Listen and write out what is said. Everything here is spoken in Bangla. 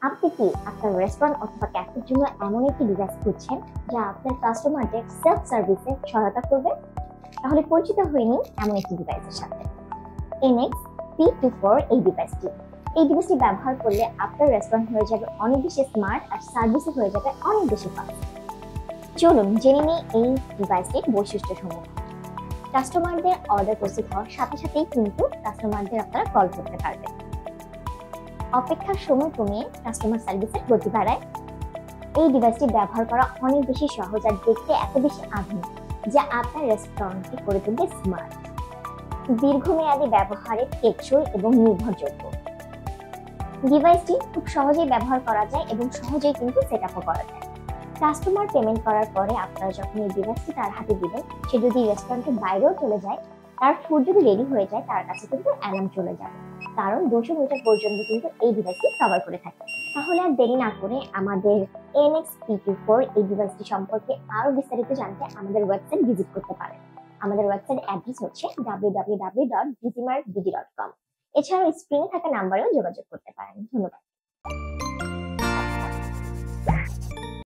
আপনি কি আপনার রেস্টুরেন্ট অথবা ক্যাফের জন্য এমন একটি ডিভাইস খুঁজছেন যা আপনার কাস্টমারদের সেলফ সার্ভিসে সহায়তা করবে? তাহলে পরিচিত হয়ে নিন এমন একটি ডিভাইসের সাথে। এনএক্স P24 এই ডিভাইসটি ব্যবহার করলে আপনার রেস্টুরেন্ট হয়ে যাবে অনেক বেশি স্মার্ট আর সার্ভিসও হয়ে যাবে অনেক বেশি ফাস্ট। চলুন জেনে নিই এই ডিভাইসটির বৈশিষ্ট্যসমূহ। কাস্টমারদের অর্ডার প্রসেস হওয়ার সাথে সাথেই কিন্তু কাস্টমারদের আপনারা কল করতে পারবেন। অপেক্ষার সময় কমিয়ে কাস্টমার সার্ভিসের গতি বাড়ায়। এই ডিভাইসটি ব্যবহার করা অনেক বেশি সহজ আর দেখতে এত বেশি আধুনিক যা আপনার রেস্টুরেন্টকে করে তুলবে স্মার্ট। দীর্ঘমেয়াদী ব্যবহারে টেকসই এবং নির্ভরযোগ্য। ডিভাইসটি খুব সহজেই ব্যবহার করা যায় এবং সহজেই কিন্তু সেট আপও করা যায়। কাস্টমার পেমেন্ট করার পরে আপনারা যখন এই ডিভাইসটি তার হাতে দিবেন, সে যদি রেস্টুরেন্টের বাইরেও চলে যায়, তার ফুড যদি রেডি হয়ে যায়, তার কাছে কিন্তু অ্যালার্ম চলে যাবে, কারণ 200 মিটার পর্যন্ত কিন্তু এই ডিভাইসটি কভার করে থাকে। তাহলে আর দেরি না করে আমাদের এনএক্স P24 এই ডিভাইসটি সম্পর্কে আরো বিস্তারিত জানতে আমাদের ওয়েবসাইট ভিজিট করতে পারেন। আমাদের ওয়েবসাইট অ্যাড্রেস হচ্ছে www.dgmartdg.com। এছাড়াও স্ক্রিনে থাকা নাম্বারেও যোগাযোগ করতে পারেন। ধন্যবাদ।